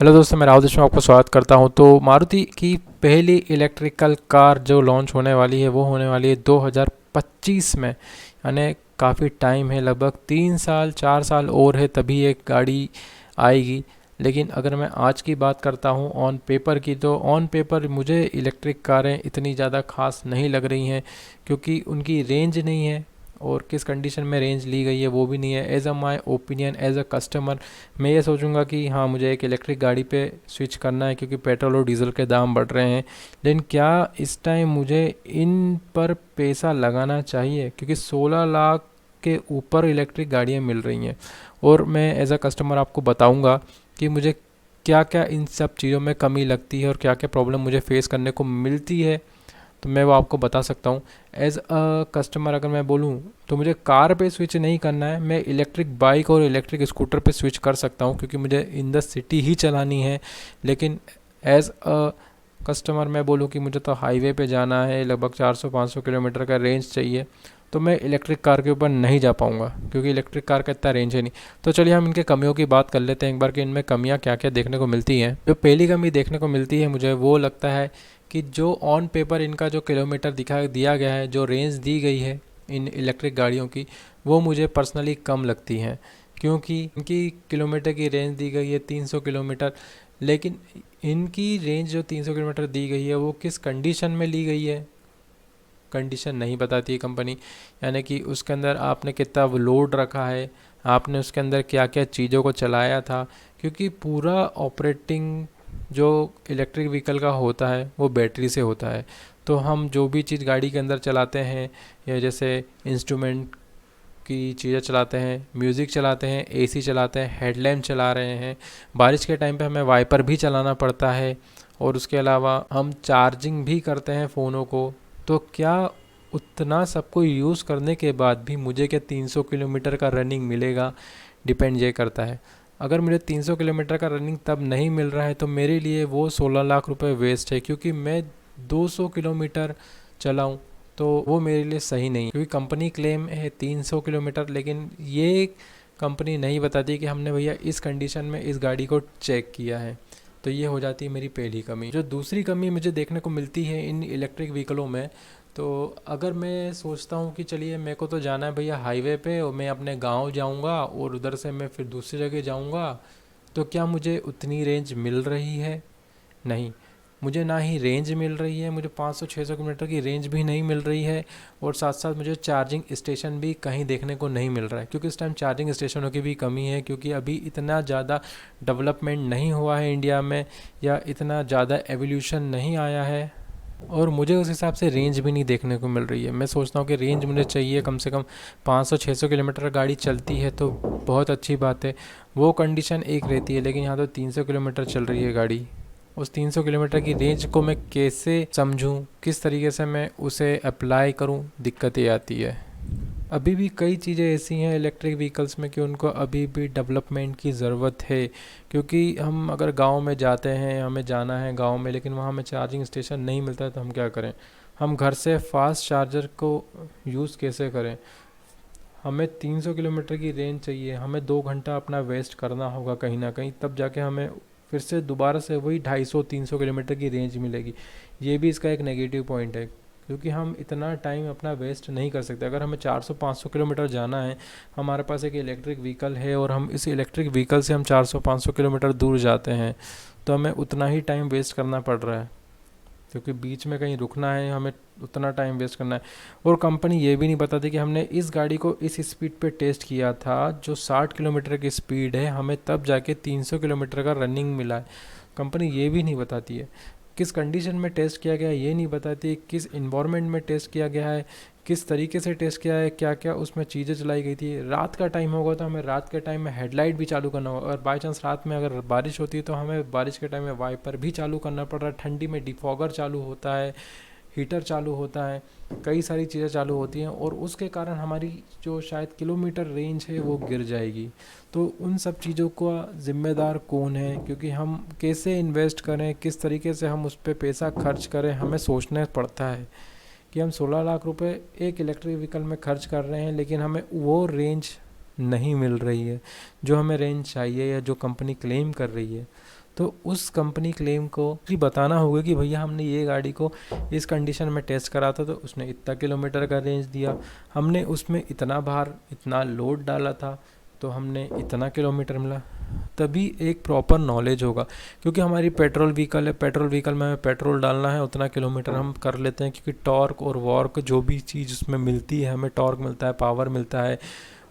Hello दोस्तों, मैं राहुल देशमुख आपका स्वागत करता हूं। तो मारुति की पहली इलेक्ट्रिकल कार जो लॉन्च होने वाली है वो होने वाली है 2025 में। यानी काफ़ी टाइम है, लगभग 3 साल 4 साल और है तभी एक गाड़ी आएगी। लेकिन अगर मैं आज की बात करता हूं ऑन पेपर की, तो ऑन पेपर मुझे इलेक्ट्रिक कारें इतनी ज़्यादा खास नहीं लग रही हैं, क्योंकि उनकी रेंज नहीं है और किस कंडीशन में रेंज ली गई है वो भी नहीं है। As a my opinion, as a customer, मैं ये सोचूंगा कि हाँ, मुझे एक इलेक्ट्रिक गाड़ी पे स्विच करना है, क्योंकि पेट्रोल और डीजल के दाम बढ़ रहे हैं। लेकिन क्या इस टाइम मुझे इन पर पैसा लगाना चाहिए? क्योंकि 16 लाख के ऊपर इलेक्ट्रिक गाड़ियाँ मिल रही हैं, और मैं एज अ कस्टमर आपको बताऊंगा कि मुझे क्या क्या इन सब चीज़ों में कमी लगती है और क्या क्या प्रॉब्लम मुझे फेस करने को मिलती है, तो मैं वो आपको बता सकता हूँ। एज अ कस्टमर अगर मैं बोलूँ तो मुझे कार पे स्विच नहीं करना है, मैं इलेक्ट्रिक बाइक और इलेक्ट्रिक स्कूटर पे स्विच कर सकता हूँ, क्योंकि मुझे इन द सिटी ही चलानी है। लेकिन एज अ कस्टमर मैं बोलूँ कि मुझे तो हाईवे पे जाना है, लगभग 400-500 किलोमीटर का रेंज चाहिए, तो मैं इलेक्ट्रिक कार के ऊपर नहीं जा पाऊँगा, क्योंकि इलेक्ट्रिक कार का इतना रेंज है नहीं। तो चलिए हम इनके कमियों की बात कर लेते हैं एक बार कि इनमें कमियां क्या क्या देखने को मिलती हैं। जो पहली कमी देखने को मिलती है मुझे वो लगता है कि जो ऑन पेपर इनका जो किलोमीटर दिखा दिया गया है, जो रेंज दी गई है इन इलेक्ट्रिक गाड़ियों की, वो मुझे पर्सनली कम लगती हैं। क्योंकि इनकी किलोमीटर की रेंज दी गई है 300 किलोमीटर, लेकिन इनकी रेंज जो 300 किलोमीटर दी गई है वो किस कंडीशन में ली गई है, कंडीशन नहीं बताती है कंपनी। यानी कि उसके अंदर आपने कितना लोड रखा है, आपने उसके अंदर क्या क्या चीज़ों को चलाया था, क्योंकि पूरा ऑपरेटिंग जो इलेक्ट्रिक व्हीकल का होता है वो बैटरी से होता है। तो हम जो भी चीज़ गाड़ी के अंदर चलाते हैं, या जैसे इंस्ट्रूमेंट की चीज़ें चलाते हैं, म्यूज़िक चलाते हैं, एसी चलाते हैं, हेडलैम्प चला रहे हैं, बारिश के टाइम पे हमें वाइपर भी चलाना पड़ता है, और उसके अलावा हम चार्जिंग भी करते हैं फ़ोनों को। तो क्या उतना सबको यूज़ करने के बाद भी मुझे क्या 300 किलोमीटर का रनिंग मिलेगा? डिपेंड ये करता है। अगर मुझे 300 किलोमीटर का रनिंग तब नहीं मिल रहा है तो मेरे लिए वो 16 लाख रुपए वेस्ट है, क्योंकि मैं 200 किलोमीटर चलाऊं तो वो मेरे लिए सही नहीं, क्योंकि कंपनी क्लेम है 300 किलोमीटर, लेकिन ये कंपनी नहीं बताती कि हमने भैया इस कंडीशन में इस गाड़ी को चेक किया है। तो ये हो जाती है मेरी पहली कमी। जो दूसरी कमी मुझे देखने को मिलती है इन इलेक्ट्रिक व्हीकलों में, तो अगर मैं सोचता हूँ कि चलिए मेरे को तो जाना है भैया हाईवे पे, और मैं अपने गांव जाऊँगा और उधर से मैं फिर दूसरी जगह जाऊँगा, तो क्या मुझे उतनी रेंज मिल रही है? नहीं, मुझे ना ही रेंज मिल रही है, मुझे 500-600 किलोमीटर की रेंज भी नहीं मिल रही है, और साथ साथ मुझे चार्जिंग स्टेशन भी कहीं देखने को नहीं मिल रहा है, क्योंकि इस टाइम चार्जिंग स्टेशनों की भी कमी है, क्योंकि अभी इतना ज़्यादा डेवलपमेंट नहीं हुआ है इंडिया में, या इतना ज़्यादा एवोल्यूशन नहीं आया है, और मुझे उस हिसाब से रेंज भी नहीं देखने को मिल रही है। मैं सोचता हूँ कि रेंज मुझे चाहिए कम से कम 500-600 किलोमीटर गाड़ी चलती है तो बहुत अच्छी बात है, वो कंडीशन एक रहती है। लेकिन यहाँ तो 300 किलोमीटर चल रही है गाड़ी, उस 300 किलोमीटर की रेंज को मैं कैसे समझूं, किस तरीके से मैं उसे अप्लाई करूं, दिक्कत ये आती है। अभी भी कई चीज़ें ऐसी हैं इलेक्ट्रिक व्हीकल्स में कि उनको अभी भी डेवलपमेंट की ज़रूरत है, क्योंकि हम अगर गांव में जाते हैं, हमें जाना है गांव में, लेकिन वहाँ हमें चार्जिंग स्टेशन नहीं मिलता है, तो हम क्या करें? हम घर से फास्ट चार्जर को यूज़ कैसे करें? हमें 300 किलोमीटर की रेंज चाहिए, हमें 2 घंटा अपना वेस्ट करना होगा कहीं ना कहीं, तब जाके हमें फिर से दोबारा से वही 250-300 किलोमीटर की रेंज मिलेगी। ये भी इसका एक नेगेटिव पॉइंट है, क्योंकि हम इतना टाइम अपना वेस्ट नहीं कर सकते। अगर हमें 400-500 किलोमीटर जाना है, हमारे पास एक इलेक्ट्रिक व्हीकल है, और हम इस इलेक्ट्रिक व्हीकल से हम 400-500 किलोमीटर दूर जाते हैं, तो हमें उतना ही टाइम वेस्ट करना पड़ रहा है, क्योंकि बीच में कहीं रुकना है, हमें उतना टाइम वेस्ट करना है। और कंपनी ये भी नहीं बताती कि हमने इस गाड़ी को इस स्पीड पे टेस्ट किया था जो 60 किलोमीटर की स्पीड है, हमें तब जाके 300 किलोमीटर का रनिंग मिला है। कंपनी ये भी नहीं बताती है किस कंडीशन में टेस्ट किया गया है, ये नहीं बताती है किस इन्वायरमेंट में टेस्ट किया गया है, किस तरीके से टेस्ट किया है, क्या क्या उसमें चीज़ें चलाई गई थी। रात का टाइम होगा तो हमें रात के टाइम में हेडलाइट भी चालू करना होगा, और बाई चांस रात में अगर बारिश होती है तो हमें बारिश के टाइम में वाइपर भी चालू करना पड़ रहा है, ठंडी में डिफॉगर चालू होता है, हीटर चालू होता है, कई सारी चीज़ें चालू होती हैं, और उसके कारण हमारी जो शायद किलोमीटर रेंज है वो गिर जाएगी। तो उन सब चीज़ों का ज़िम्मेदार कौन है? क्योंकि हम कैसे इन्वेस्ट करें, किस तरीके से हम उस पर पैसा खर्च करें, हमें सोचना पड़ता है कि हम 16 लाख रुपए एक इलेक्ट्रिक व्हीकल में खर्च कर रहे हैं, लेकिन हमें वो रेंज नहीं मिल रही है जो हमें रेंज चाहिए या जो कंपनी क्लेम कर रही है। तो उस कंपनी क्लेम को भी बताना होगा कि भैया हमने ये गाड़ी को इस कंडीशन में टेस्ट करा था तो उसने इतना किलोमीटर का रेंज दिया, हमने उसमें इतना भार इतना लोड डाला था तो हमने इतना किलोमीटर मिला, तभी एक प्रॉपर नॉलेज होगा। क्योंकि हमारी पेट्रोल व्हीकल है, पेट्रोल व्हीकल में हमें पेट्रोल डालना है, उतना किलोमीटर हम कर लेते हैं, क्योंकि टॉर्क और वॉर्क जो भी चीज़ उसमें मिलती है, हमें टॉर्क मिलता है, पावर मिलता है,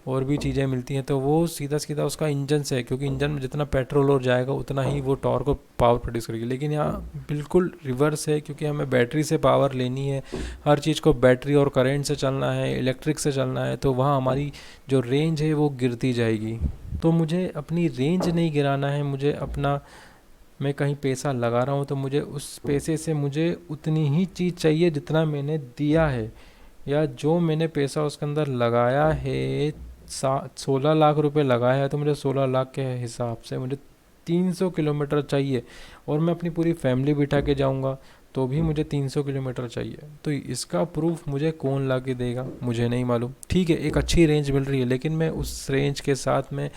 और भी चीज़ें मिलती हैं, तो वो सीधा सीधा उसका इंजन से है, क्योंकि इंजन में जितना पेट्रोल और जाएगा उतना ही वो टॉर्क और पावर प्रोड्यूस करेगी। लेकिन यहाँ बिल्कुल रिवर्स है, क्योंकि हमें बैटरी से पावर लेनी है, हर चीज़ को बैटरी और करंट से चलना है, इलेक्ट्रिक से चलना है, तो वहाँ हमारी जो रेंज है वो गिरती जाएगी। तो मुझे अपनी रेंज नहीं गिराना है, मुझे अपना, मैं कहीं पैसा लगा रहा हूँ तो मुझे उस पैसे से मुझे उतनी ही चीज़ चाहिए जितना मैंने दिया है, या जो मैंने पैसा उसके अंदर लगाया है। 16 लाख रुपए लगाया है तो मुझे 16 लाख के हिसाब से मुझे 300 किलोमीटर चाहिए, और मैं अपनी पूरी फैमिली बिठा के जाऊंगा तो भी मुझे 300 किलोमीटर चाहिए। तो इसका प्रूफ मुझे कौन ला के देगा, मुझे नहीं मालूम। ठीक है, एक अच्छी रेंज मिल रही है, लेकिन मैं उस रेंज के साथ में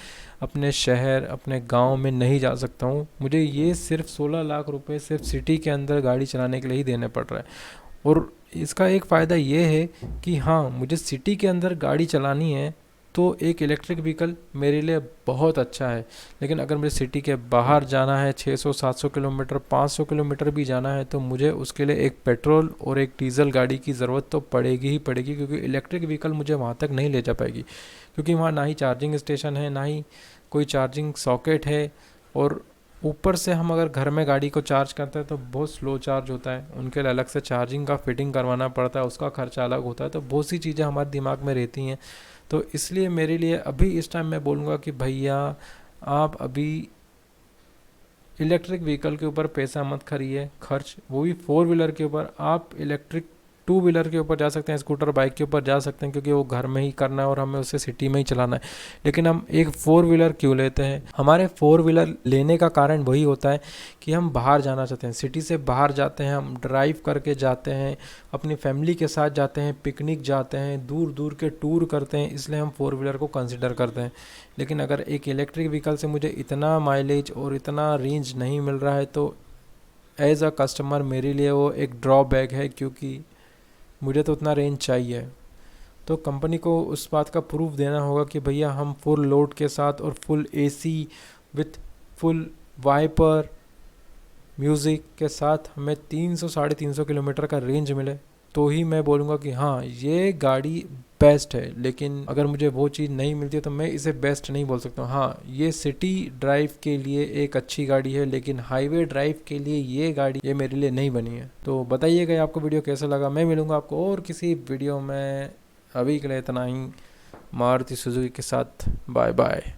अपने शहर अपने गांव में नहीं जा सकता हूँ। मुझे ये सिर्फ 16 लाख रुपए सिर्फ सिटी के अंदर गाड़ी चलाने के लिए ही देने पड़ रहा है। और इसका एक फ़ायदा ये है कि हाँ, मुझे सिटी के अंदर गाड़ी चलानी है तो एक इलेक्ट्रिक व्हीकल मेरे लिए बहुत अच्छा है। लेकिन अगर मुझे सिटी के बाहर जाना है, 600-700 किलोमीटर 500 किलोमीटर भी जाना है, तो मुझे उसके लिए एक पेट्रोल और एक डीजल गाड़ी की ज़रूरत तो पड़ेगी ही पड़ेगी, क्योंकि इलेक्ट्रिक व्हीकल मुझे वहाँ तक नहीं ले जा पाएगी, क्योंकि वहाँ ना ही चार्जिंग स्टेशन है, ना ही कोई चार्जिंग सॉकेट है, और ऊपर से हम अगर घर में गाड़ी को चार्ज करते हैं तो बहुत स्लो चार्ज होता है, उनके लिए अलग से चार्जिंग का फिटिंग करवाना पड़ता है, उसका खर्चा अलग होता है। तो बहुत सी चीज़ें हमारे दिमाग में रहती हैं। तो इसलिए मेरे लिए अभी इस टाइम मैं बोलूँगा कि भैया आप अभी इलेक्ट्रिक व्हीकल के ऊपर पैसा मत करिए खर्च, वो भी 4 व्हीलर के ऊपर। आप इलेक्ट्रिक 2 व्हीलर के ऊपर जा सकते हैं, स्कूटर बाइक के ऊपर जा सकते हैं, क्योंकि वो घर में ही करना है और हमें उसे सिटी में ही चलाना है। लेकिन हम एक 4 व्हीलर क्यों लेते हैं? हमारे 4 व्हीलर लेने का कारण वही होता है कि हम बाहर जाना चाहते हैं, सिटी से बाहर जाते हैं, हम ड्राइव करके जाते हैं, अपनी फैमिली के साथ जाते हैं, पिकनिक जाते हैं, दूर दूर के टूर करते हैं, इसलिए हम 4 व्हीलर को कंसिडर करते हैं। लेकिन अगर एक इलेक्ट्रिक व्हीकल से मुझे इतना माइलेज और इतना रेंज नहीं मिल रहा है, तो एज अ कस्टमर मेरे लिए वो एक ड्रॉबैक है, क्योंकि मुझे तो उतना रेंज चाहिए। तो कंपनी को उस बात का प्रूफ देना होगा कि भैया हम फुल लोड के साथ और full AC with full wiper music के साथ हमें 300-350 किलोमीटर का रेंज मिले, तो ही मैं बोलूँगा कि हाँ ये गाड़ी बेस्ट है। लेकिन अगर मुझे वो चीज़ नहीं मिलती है तो मैं इसे बेस्ट नहीं बोल सकता हूँ। हाँ, ये सिटी ड्राइव के लिए एक अच्छी गाड़ी है, लेकिन हाईवे ड्राइव के लिए ये गाड़ी ये मेरे लिए नहीं बनी है। तो बताइएगा आपको वीडियो कैसा लगा। मैं मिलूँगा आपको और किसी वीडियो में। अभी के लिए इतना ही। मारुति सुजुकी के साथ बाय बाय।